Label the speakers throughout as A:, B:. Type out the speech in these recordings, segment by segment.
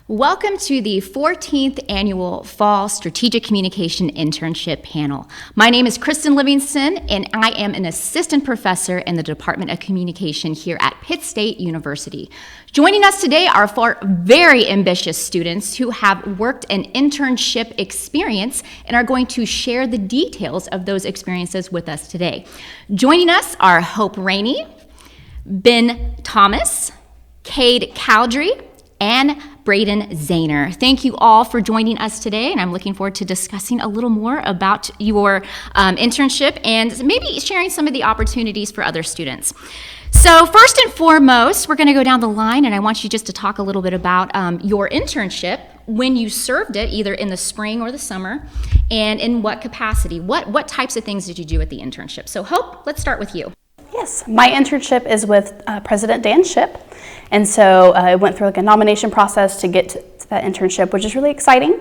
A: Welcome to the 14th Annual Fall Strategic Communication Internship Panel. My name is Kristen Livingston, and I am an assistant professor in the Department of Communication here at Pitt State University. Joining us today are four very ambitious students who have worked an internship experience and are going to share the details of those experiences with us today. Joining us are Hope Rainey, Ben Thomas, Cade Cowdrey, and Braden Zaner. Thank you all for joining us today, and I'm looking forward to discussing a little more about your internship and maybe sharing some of the opportunities for other students. So first and foremost, we're going to go down the line, and I want you just to talk a little bit about your internship, when you served it, either in the spring or the summer, and in what capacity. What types of things did you do at the internship? So Hope, let's start with you.
B: Yes, my internship is with President Dan Shipp, and so I went through a nomination process to get to that internship, which is really exciting.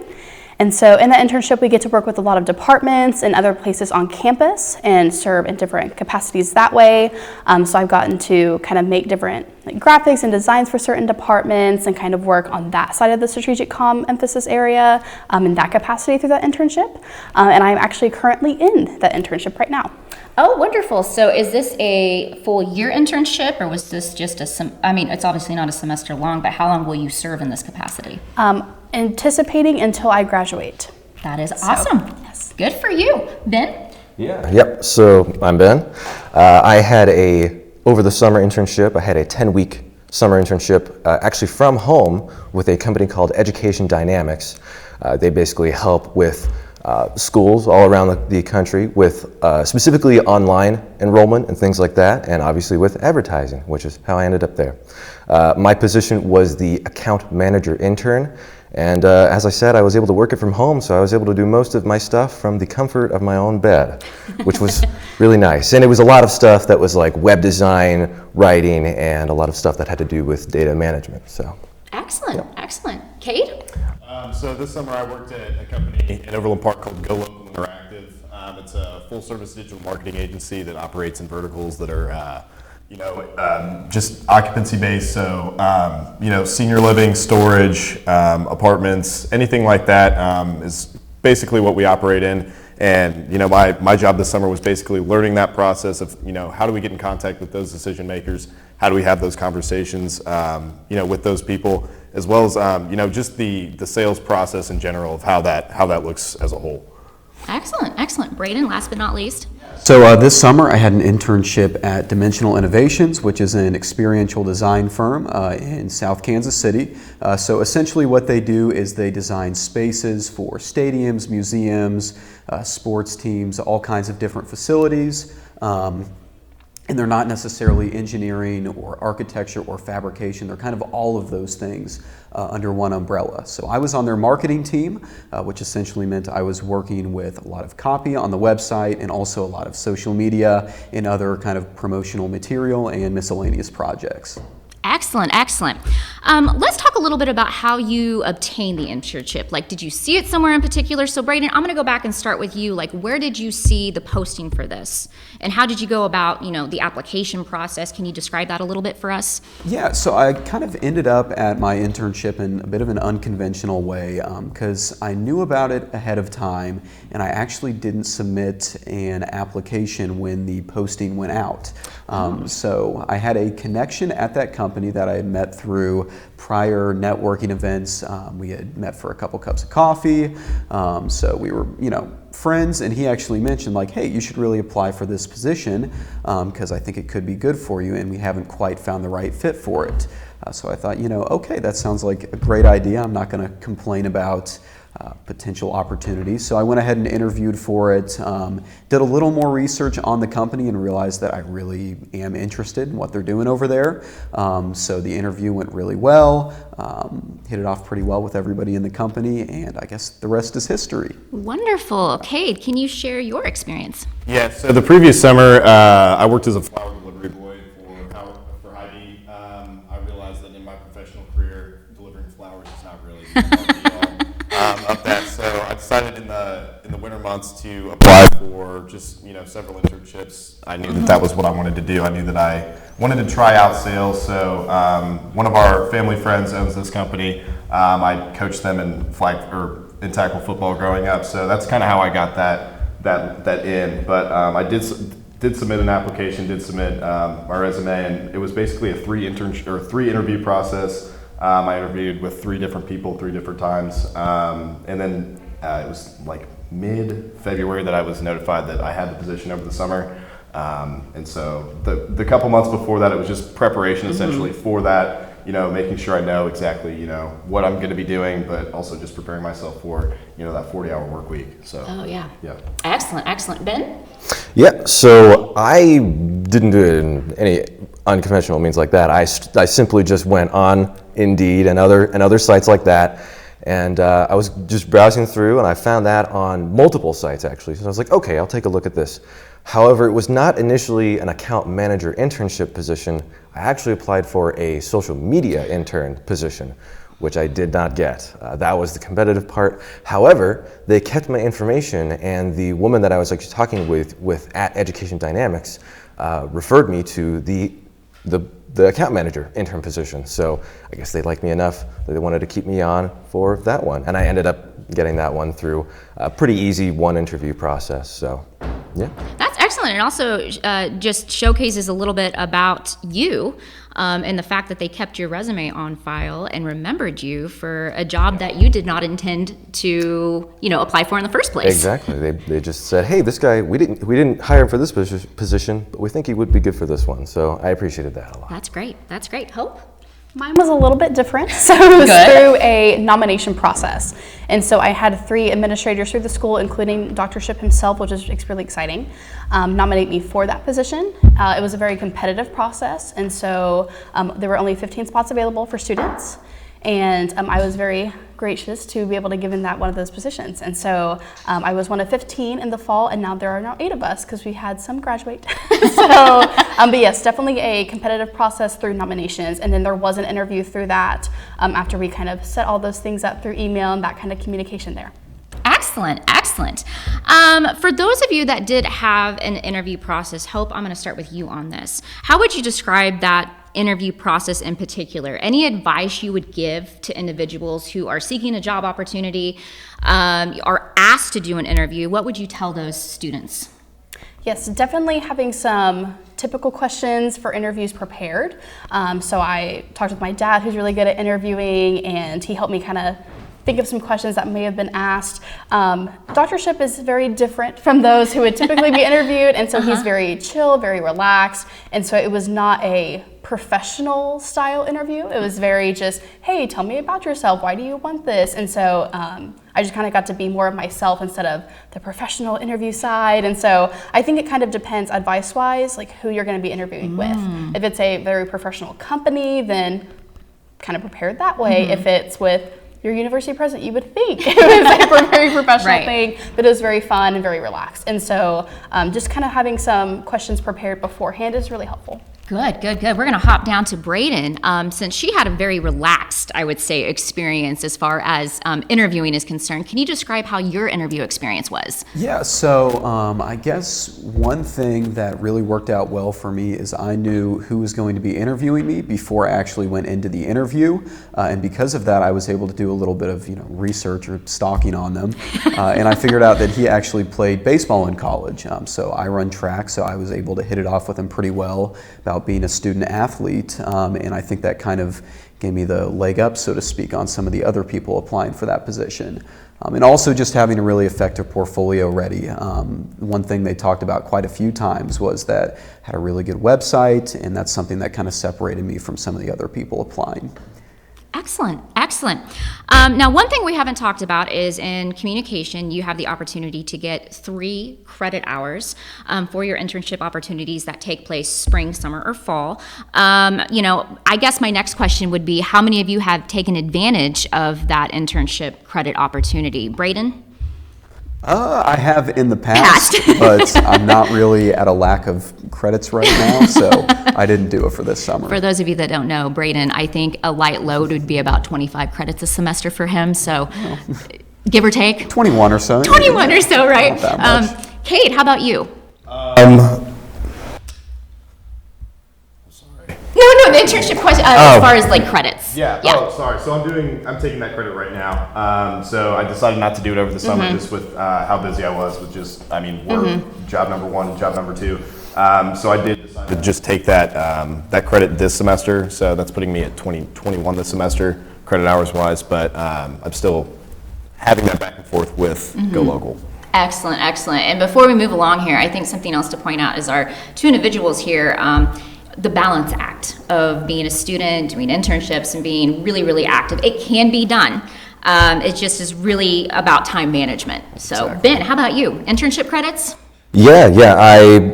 B: And so in that internship, we get to work with a lot of departments and other places on campus and serve in different capacities that way. So I've gotten to kind of make different graphics and designs for certain departments and kind of work on that side of the strategic comm emphasis area in that capacity through that internship. And I'm actually currently in that internship right now.
A: Oh, wonderful. So is this a full year internship, or was this just it's obviously not a semester long, but how long will you serve in this capacity?
B: Anticipating until I graduate.
A: That is awesome. Yes. Good for you. Ben?
C: Yep, so I'm Ben. I had over the summer internship, I had a 10-week summer internship, actually from home with a company called Education Dynamics. They basically help with schools all around the country with specifically online enrollment and things like that, and obviously with advertising, which is how I ended up there. My position was the account manager intern, and as I said, I was able to work it from home, so I was able to do most of my stuff from the comfort of my own bed, which was really nice. And it was a lot of stuff that was like web design, writing, and a lot of stuff that had to do with data management. So.
A: Excellent, excellent. Cade?
D: So this summer I worked at a company in Overland Park called Go Local Interactive. It's a full-service digital marketing agency that operates in verticals that are, just occupancy-based. So, senior living, storage, apartments, anything like that is basically what we operate in. And my job this summer was basically learning that process of how do we get in contact with those decision makers, how do we have those conversations with those people, as well as just the sales process in general of how that looks as a whole.
A: Excellent. Braden, last but not least.
E: So this summer I had an internship at Dimensional Innovations, which is an experiential design firm in South Kansas City. So essentially what they do is they design spaces for stadiums, museums, sports teams, all kinds of different facilities. And they're not necessarily engineering or architecture or fabrication. They're kind of all of those things under one umbrella. So I was on their marketing team, which essentially meant I was working with a lot of copy on the website and also a lot of social media and other kind of promotional material and miscellaneous projects.
A: Excellent. Let's talk a little bit about how you obtained the internship. Like, did you see it somewhere in particular? So Braden, I'm going to go back and start with you. Like, where did you see the posting for this? And how did you go about, the application process? Can you describe that a little bit for us? Yeah,
E: so I kind of ended up at my internship in a bit of an unconventional way because I knew about it ahead of time, and I actually didn't submit an application when the posting went out. So I had a connection at that company that I had met through prior networking events. We had met for a couple cups of coffee, so we were, friends, and he actually mentioned like, hey, you should really apply for this position because I think it could be good for you, and we haven't quite found the right fit for it. So I thought, okay, that sounds like a great idea. I'm not going to complain about potential opportunities. So I went ahead and interviewed for it, did a little more research on the company and realized that I really am interested in what they're doing over there. So the interview went really well, hit it off pretty well with everybody in the company, and I guess the rest is history.
A: Wonderful. Cade, can you share your experience?
D: Yeah, so the previous summer I worked as a flower delivery boy for Hy-Vee. I realized that in my professional career, delivering flowers is not really of that. So I decided in the winter months to apply for just, several internships. I knew that was what I wanted to do. I knew that I wanted to try out sales. So one of our family friends owns this company. I coached them in tackle football growing up. So that's kind of how I got that in. But I did submit an application, did submit my resume, and it was basically a three interview process. I interviewed with 3 different people 3 different times, and then it was like mid-February that I was notified that I had the position over the summer. And so the couple months before that, it was just preparation essentially for that. Making sure I know exactly, what I'm going to be doing, but also just preparing myself for, that 40-hour work week. So.
A: Oh, yeah.
D: Yeah.
A: Excellent. Ben?
C: Yeah, so I didn't do it in any unconventional means like that. I simply just went on Indeed and other sites like that, and I was just browsing through, and I found that on multiple sites actually. So I was like, okay, I'll take a look at this. However, it was not initially an account manager internship position. I actually applied for a social media intern position, which I did not get. That was the competitive part. However, they kept my information, and the woman that I was actually talking with at Education Dynamics referred me to the account manager intern position. So I guess they liked me enough that they wanted to keep me on for that one. And I ended up getting that one through a pretty easy 1 interview process. So, yeah.
A: That's excellent. And also just showcases a little bit about you and the fact that they kept your resume on file and remembered you for a job that you did not intend to, apply for in the first place.
C: Exactly. They just said, hey, this guy, we didn't hire him for this position, but we think he would be good for this one. So I appreciated that a lot.
A: That's great. Hope?
B: Mine was a little bit different. So it was through a nomination process. And so I had 3 administrators through the school, including Dr. Ship himself, which is really exciting, nominate me for that position. It was a very competitive process. And so there were only 15 spots available for students. And I was very gracious to be able to give in that one of those positions. And so I was one of 15 in the fall, and now there are 8 of us because we had some graduate. But yes, definitely a competitive process through nominations. And then there was an interview through that after we kind of set all those things up through email and that kind of communication there.
A: Excellent. For those of you that did have an interview process, Hope, I'm going to start with you on this. How would you describe that interview process in particular? Any advice you would give to individuals who are seeking a job opportunity, are asked to do an interview? What would you tell those students?
B: Yes, definitely having some typical questions for interviews prepared. So I talked with my dad, who's really good at interviewing, and he helped me kind of think of some questions that may have been asked. Dr. Ship is very different from those who would typically be interviewed, and so he's very chill, very relaxed, and so it was not a professional style interview. It was very just, hey, tell me about yourself. Why do you want this? And so I just kind of got to be more of myself instead of the professional interview side. And so I think it kind of depends advice-wise, like who you're going to be interviewing with. If it's a very professional company, then kind of prepared that way. If it's with your university president, you would think it was a very professional thing, but it was very fun and very relaxed. And so just kind of having some questions prepared beforehand is really helpful.
A: Good. We're going to hop down to Braden, since she had a very relaxed, I would say, experience as far as interviewing is concerned. Can you describe how your interview experience was?
E: Yeah, so I guess one thing that really worked out well for me is I knew who was going to be interviewing me before I actually went into the interview, and because of that, I was able to do a little bit of research or stalking on them, and I figured out that he actually played baseball in college. So I run track, so I was able to hit it off with him pretty well about being a student athlete, and I think that kind of gave me the leg up, so to speak, on some of the other people applying for that position. And also just having a really effective portfolio ready. One thing they talked about quite a few times was that I had a really good website, and that's something that kind of separated me from some of the other people applying.
A: Excellent. Now, one thing we haven't talked about is in communication, you have the opportunity to get 3 credit hours for your internship opportunities that take place spring, summer, or fall. I guess my next question would be, how many of you have taken advantage of that internship credit opportunity? Braden?
E: I have in the past, but I'm not really at a lack of credits right now, so I didn't do it for this summer.
A: For those of you that don't know, Braden, I think a light load would be about 25 credits a semester for him, so Give or take?
E: 21 or so.
A: 21 or so, right?
E: Not that much.
A: Cade, how about you? No, the internship question, as far as like credits.
D: Yeah. Oh, sorry. So I'm taking that credit right now. So I decided not to do it over the summer just with how busy I was with work, job number one, job number two. So I did decide to just take that credit this semester. So that's putting me at 21 this semester, credit hours wise. But I'm still having that back and forth with Go Local.
A: Excellent, excellent. And before we move along here, I think something else to point out is our two individuals here, the balance act of being a student, doing internships, and being really, really active. It can be done. It just is really about time management. So, exactly. Ben, how about you? Internship credits?
C: Yeah.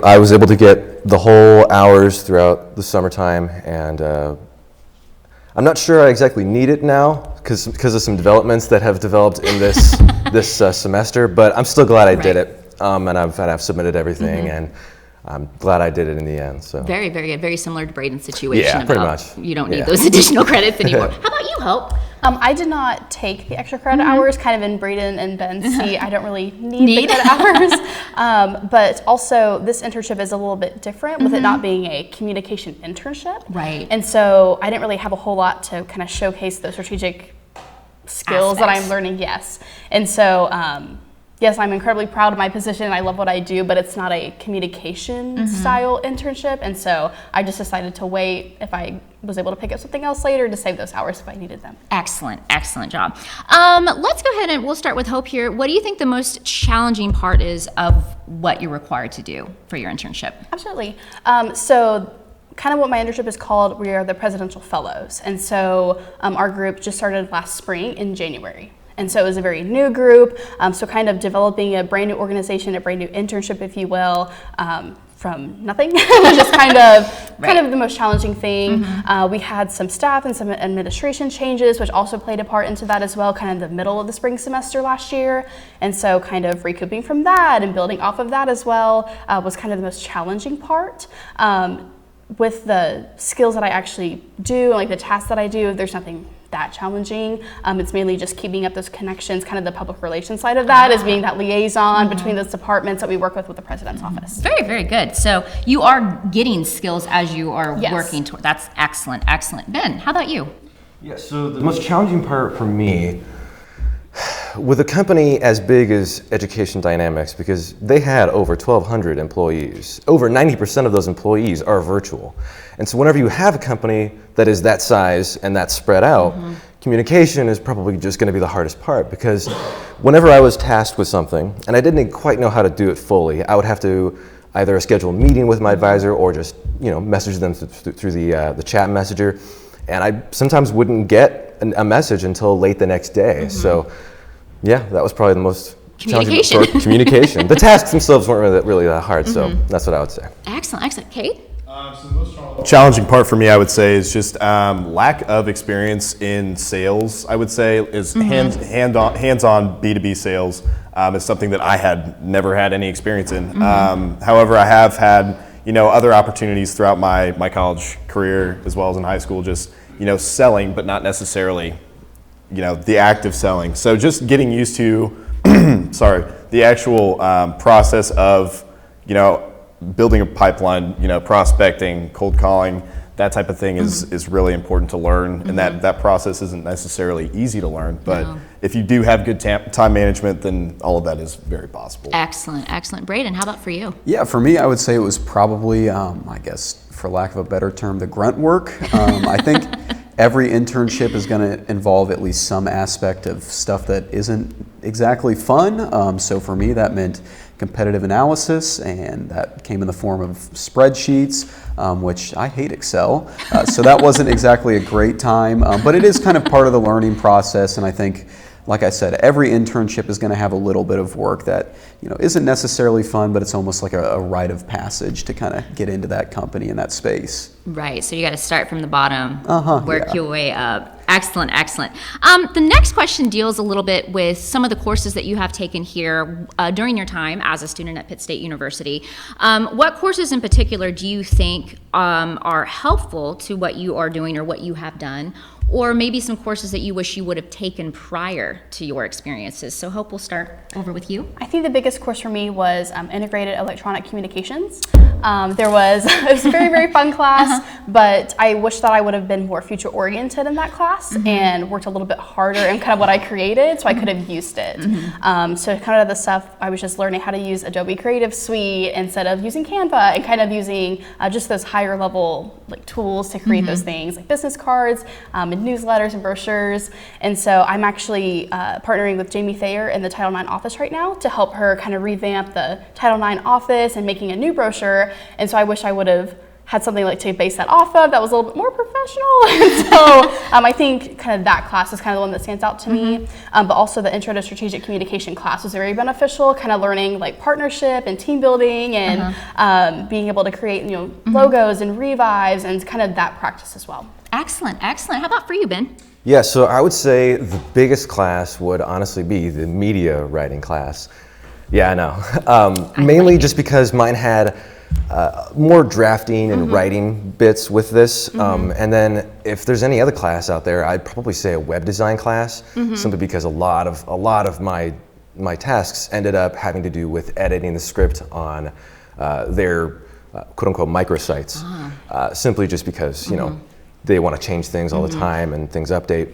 C: I was able to get the whole hours throughout the summertime, and I'm not sure I exactly need it now because of some developments that have developed in this semester. But I'm still glad I did it, and I've submitted everything and. I'm glad I did it in the end. So
A: very, very good. Very similar to Braden's situation.
C: Yeah, pretty much.
A: You don't need those additional credits anymore. How about you, Hope?
B: I did not take the extra credit hours, kind of in Braden and Ben's seat. I don't really need the credit hours. But also, this internship is a little bit different with it not being a communication internship.
A: Right.
B: And so I didn't really have a whole lot to kind of showcase those strategic skills that I'm learning, yes. And so, yes, I'm incredibly proud of my position and I love what I do, but it's not a communication style internship. And so I just decided to wait if I was able to pick up something else later to save those hours if I needed them.
A: Excellent, excellent job. Let's go ahead and we'll start with Hope here. What do you think the most challenging part is of what you're required to do for your internship?
B: Absolutely. So kind of what my internship is called, we are the Presidential Fellows. And so our group just started last spring in January. And so it was a very new group, so kind of developing a brand new organization, a brand new internship, if you will, from nothing, was just kind of the most challenging thing. We had some staff and some administration changes, which also played a part into that as well, kind of in the middle of the spring semester last year. And so kind of recouping from that and building off of that as well was kind of the most challenging part. With the skills that I actually do, like the tasks that I do, there's nothing that challenging. It's mainly just keeping up those connections, kind of the public relations side of that, is being that liaison between those departments that we work with the president's office.
A: Very, very good. So you are getting skills as you are working toward. That's excellent, excellent. Ben, how about you?
C: Yeah, so the most challenging part for me, with a company as big as Education Dynamics, because they had over 1,200 employees, over 90% of those employees are virtual. And so whenever you have a company that is that size and that spread out, communication is probably just going to be the hardest part, because whenever I was tasked with something and I didn't quite know how to do it fully, I would have to either schedule a meeting with my advisor or just message them through the chat messenger, and I sometimes wouldn't get a message until late the next day. So yeah, that was probably the most challenging part. Communication. The tasks themselves weren't really that hard, so that's what I would say.
A: Excellent, excellent. Cade?
D: So the most challenging part for me, I would say, is just lack of experience in sales. I would say is hands-on B2B sales is something that I had never had any experience in. However, I have had other opportunities throughout my college career as well as in high school, just selling, but not necessarily the act of selling. So just getting used to, the actual process of, building a pipeline, prospecting, cold calling, that type of thing is really important to learn. And that process isn't necessarily easy to learn, but if you do have good time management, then all of that is very possible.
A: Excellent, excellent. Braden, how about for you?
E: Yeah, for me, I would say it was probably, I guess, for lack of a better term, the grunt work. I think every internship is going to involve at least some aspect of stuff that isn't exactly fun. So for me, that meant competitive analysis, and that came in the form of spreadsheets, which I hate Excel. So that wasn't exactly a great time, but it is kind of part of the learning process. And I think, like I said, every internship is going to have a little bit of work that isn't necessarily fun, but it's almost like a rite of passage to kind of get into that company and that space.
A: Right, so you got to start from the bottom, work your way up. Excellent, excellent. The next question deals a little bit with some of the courses that you have taken here during your time as a student at Pitt State University. What courses in particular do you think are helpful to what you are doing or what you have done? or maybe some courses that you wish you would have taken prior to your experiences. So Hope, we'll start over with you.
B: I think the biggest course for me was integrated electronic communications. It was a very, very fun class, but I wish that I would have been more future oriented in that class and worked a little bit harder in kind of what I created so I could have used it. So kind of the stuff, I was just learning how to use Adobe Creative Suite instead of using Canva, and kind of using just those higher level like tools to create those things like business cards and newsletters and brochures. And so I'm actually partnering with Jamie Thayer in the Title IX office right now to help her kind of revamp the Title IX office and making a new brochure. And so I wish I would have had something like to base that off of that was a little bit more professional. And so I think kind of that class is kind of the one that stands out to me. But also the Intro to Strategic Communication class was very beneficial, kind of learning like partnership and team building and being able to create, logos and revives and kind of that practice as well.
A: Excellent, excellent. How about for you, Ben?
C: Yeah, so I would say the biggest class would honestly be the media writing class. Yeah, I know. Mainly just because mine had more drafting and writing bits with this. And then if there's any other class out there, I'd probably say a web design class, simply because a lot of my tasks ended up having to do with editing the script on their quote unquote microsites, simply just because, they want to change things all the time and things update.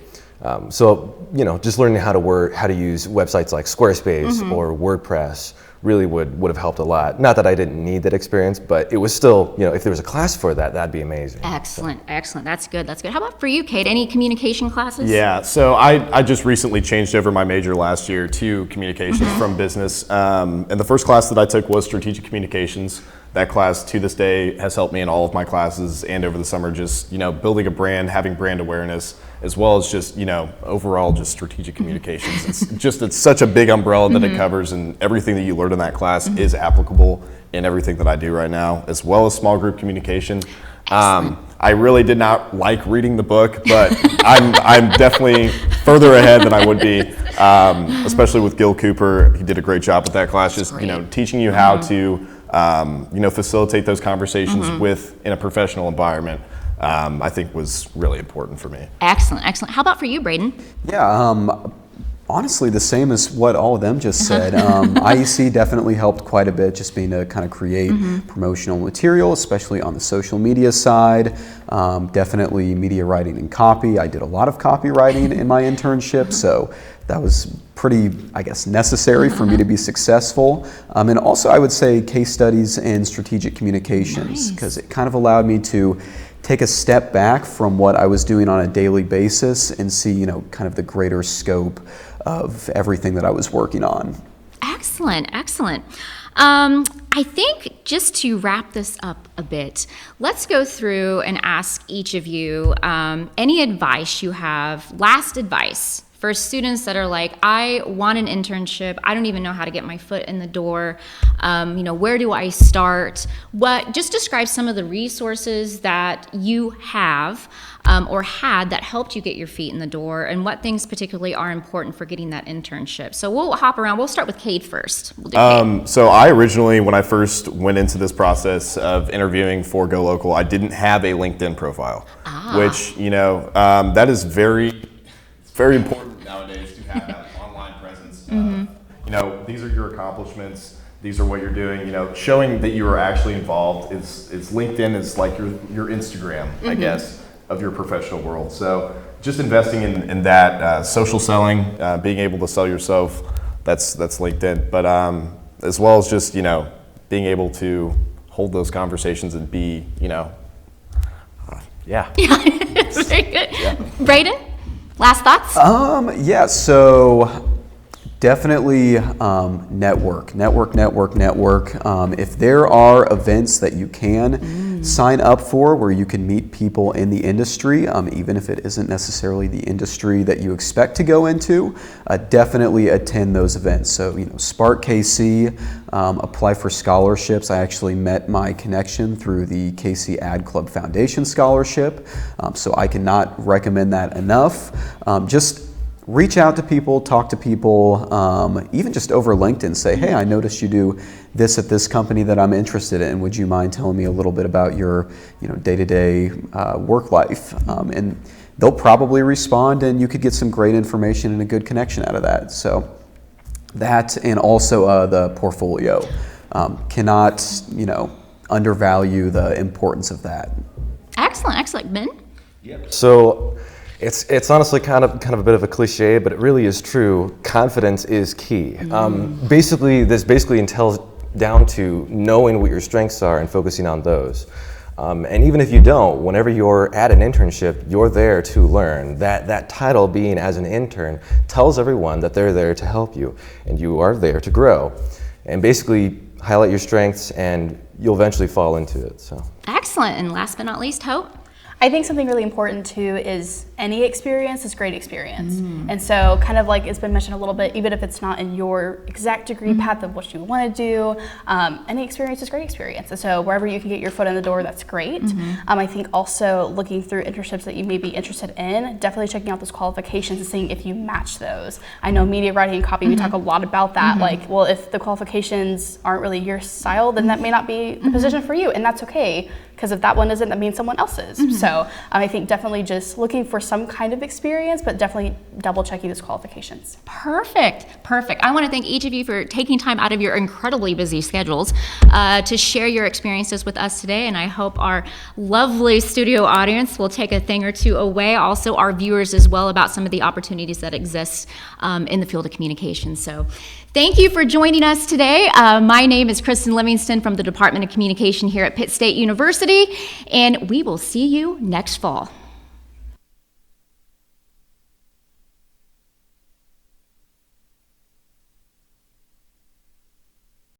C: So, just learning how to use websites like Squarespace or WordPress really would have helped a lot. Not that I didn't need that experience, but it was still, if there was a class for that, that'd be amazing.
A: Excellent, excellent. That's good, that's good. How about for you, Cade? Any communication classes?
D: Yeah, so I just recently changed over my major last year to communications from business. And the first class that I took was strategic communications. That class to this day has helped me in all of my classes and over the summer, just, building a brand, having brand awareness, as well as just, overall just strategic communications. It's such a big umbrella that it covers, and everything that you learn in that class is applicable in everything that I do right now, as well as small group communication. I really did not like reading the book, but I'm definitely further ahead than I would be, especially with Gil Cooper. He did a great job with that class, just, teaching you how to facilitate those conversations in a professional environment. I think was really important for me.
A: Excellent, excellent. How about for you, Braden?
E: Yeah, honestly, the same as what all of them just said. IEC definitely helped quite a bit, just being to kind of create promotional material, especially on the social media side. Definitely media writing and copy. I did a lot of copywriting in my internship, so that was pretty, I guess, necessary for me to be successful. And also, I would say case studies and strategic communications, because it kind of allowed me to take a step back from what I was doing on a daily basis and see, kind of the greater scope of everything that I was working on.
A: Excellent, excellent. I think just to wrap this up a bit, let's go through and ask each of you any advice you have, last advice for students that are like, I want an internship, I don't even know how to get my foot in the door, where do I start? Just describe some of the resources that you have or had that helped you get your feet in the door, and what things particularly are important for getting that internship. So we'll hop around. We'll start with Cade first. We'll do Cade.
D: So I originally, when I first went into this process of interviewing for Go Local, I didn't have a LinkedIn profile, which, that is very, very important nowadays to have that online presence. These are your accomplishments. These are what you're doing. Showing that you are actually involved is LinkedIn is like your Instagram, I guess, of your professional world. So just investing in that social selling, being able to sell yourself, that's LinkedIn. But as well as just being able to hold those conversations and be
A: Yeah, very good. Yeah. Braden, last thoughts?
E: So definitely network. If there are events that you can sign up for where you can meet people in the industry, even if it isn't necessarily the industry that you expect to go into, definitely attend those events. So, Spark KC, apply for scholarships. I actually met my connection through the KC Ad Club Foundation Scholarship, so I cannot recommend that enough. Just reach out to people, talk to people, even just over LinkedIn, say, hey, I noticed you do this at this company that I'm interested in. Would you mind telling me a little bit about your day-to-day work life? And they'll probably respond, and you could get some great information and a good connection out of that. So that, and also the portfolio, cannot undervalue the importance of that.
A: Excellent. Ben?
C: So it's honestly kind of a bit of a cliche, but it really is true. Confidence is key. This basically entails down to knowing what your strengths are and focusing on those. And even if you don't, whenever you're at an internship, you're there to learn. That title, being as an intern, tells everyone that they're there to help you, and you are there to grow. And basically highlight your strengths, and you'll eventually fall into it. So
A: Excellent. And last but not least, Hope?
B: I think something really important too is any experience is great experience. And so kind of like it's been mentioned a little bit, even if it's not in your exact degree path of what you want to do, any experience is great experience. And so wherever you can get your foot in the door, that's great. I think also looking through internships that you may be interested in, definitely checking out those qualifications and seeing if you match those. I know media writing and copy, we talk a lot about that. Like, well, if the qualifications aren't really your style, then that may not be the position for you, and that's okay. Because if that one isn't, that means someone else's. So I think definitely just looking for some kind of experience, but definitely double checking those qualifications.
A: Perfect. I want to thank each of you for taking time out of your incredibly busy schedules to share your experiences with us today. And I hope our lovely studio audience will take a thing or two away. Also our viewers as well, about some of the opportunities that exist in the field of communication. So thank you for joining us today. My name is Kristen Livingston from the Department of Communication here at Pitt State University, and we will see you next fall.